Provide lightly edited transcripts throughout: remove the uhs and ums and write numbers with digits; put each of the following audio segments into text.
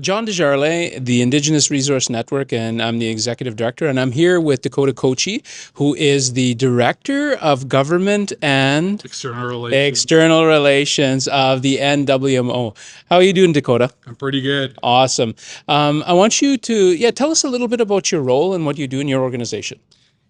John Desjarlais, the Indigenous Resource Network, and I'm the executive director. And I'm here with Dakota Kochie, who is the director of government and external relations of the NWMO. How are you doing, Dakota? I'm pretty good. Awesome. I want you to, tell us a little bit about your role and what you do in your organization.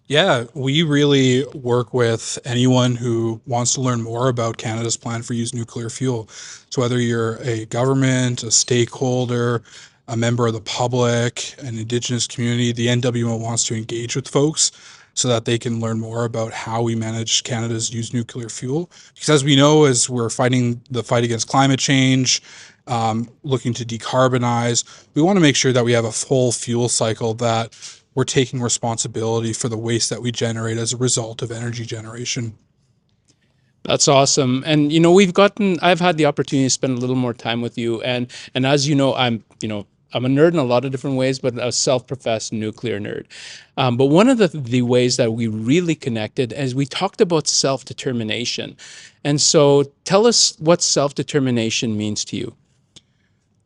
Yeah, we really work with anyone who wants to learn more about Canada's plan for used nuclear fuel. So whether you're a government, a stakeholder, a member of the public, an Indigenous community, the NWMO wants to engage with folks so that they can learn more about how we manage Canada's used nuclear fuel. Because as we know, as we're fighting the fight against climate change, looking to decarbonize, we want to make sure that we have a full fuel cycle, that we're taking responsibility for the waste that we generate as a result of energy generation. That's awesome. And I've had the opportunity to spend a little more time with you. And as you know, I'm a nerd in a lot of different ways, but a self-professed nuclear nerd. But one of the ways that we really connected is we talked about self-determination. And so tell us what self-determination means to you.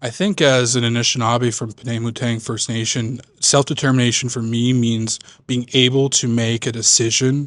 I think as an Anishinaabe from Penamutang First Nation, self-determination for me means being able to make a decision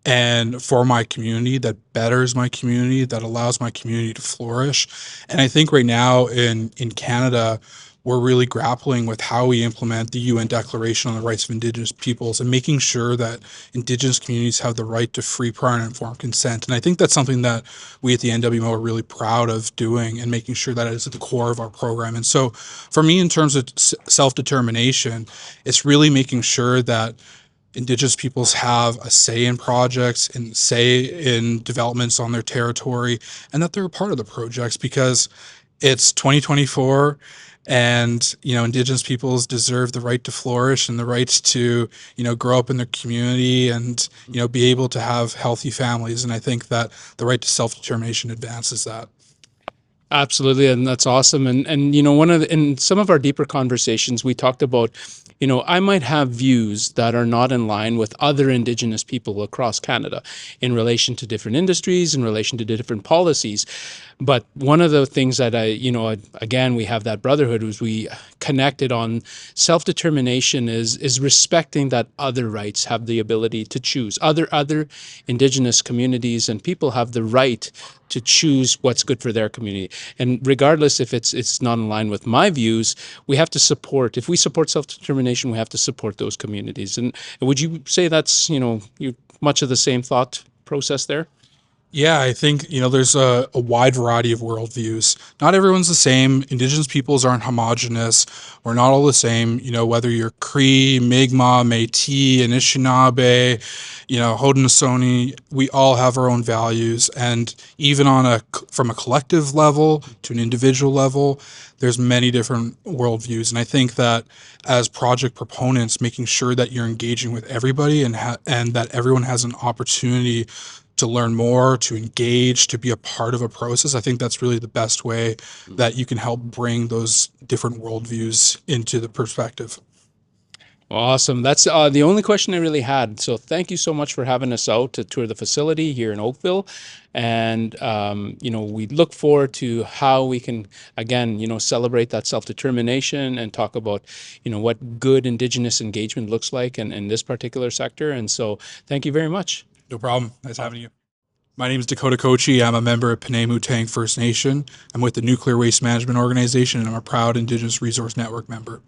and for my community that betters my community, that allows my community to flourish. And I think right now in Canada, we're really grappling with how we implement the UN Declaration on the Rights of Indigenous Peoples and making sure that Indigenous communities have the right to free, prior, and informed consent. And I think that's something that we at the NWMO are really proud of doing and making sure that it is at the core of our program. And so for me, in terms of self-determination, it's really making sure that Indigenous peoples have a say in projects and say in developments on their territory, and that they're a part of the projects, because it's 2024, and Indigenous peoples deserve the right to flourish and the rights to grow up in their community and be able to have healthy families. And I think that the right to self-determination advances that. Absolutely, and that's awesome. And in some of our deeper conversations, we talked about, I might have views that are not in line with other Indigenous people across Canada in relation to different industries, in relation to different policies. But one of the things that again, we have that brotherhood as we connected on self-determination is respecting that other rights have the ability to choose. Other Indigenous communities and people have the right to choose what's good for their community. And regardless if it's not in line with my views, we have to support, if we support self-determination, we have to support those communities. And would you say that's, much of the same thought process there? Yeah, I think, there's a wide variety of worldviews. Not everyone's the same. Indigenous peoples aren't homogenous. We're not all the same. Whether you're Cree, Mi'kmaq, Métis, Anishinaabe, Haudenosaunee, we all have our own values. And even from a collective level to an individual level, there's many different worldviews. And I think that as project proponents, making sure that you're engaging with everybody and that everyone has an opportunity to learn more, to engage, to be a part of a process. I think that's really the best way that you can help bring those different worldviews into the perspective. Awesome. That's the only question I really had. So thank you so much for having us out to tour the facility here in Oakville. And, we look forward to how we can, again, celebrate that self-determination and talk about, what good Indigenous engagement looks like in this particular sector. And so thank you very much. No problem. Nice having you. My name is Dakota Kochie. I'm a member of Penamutang First Nation. I'm with the Nuclear Waste Management Organization, and I'm a proud Indigenous Resource Network member.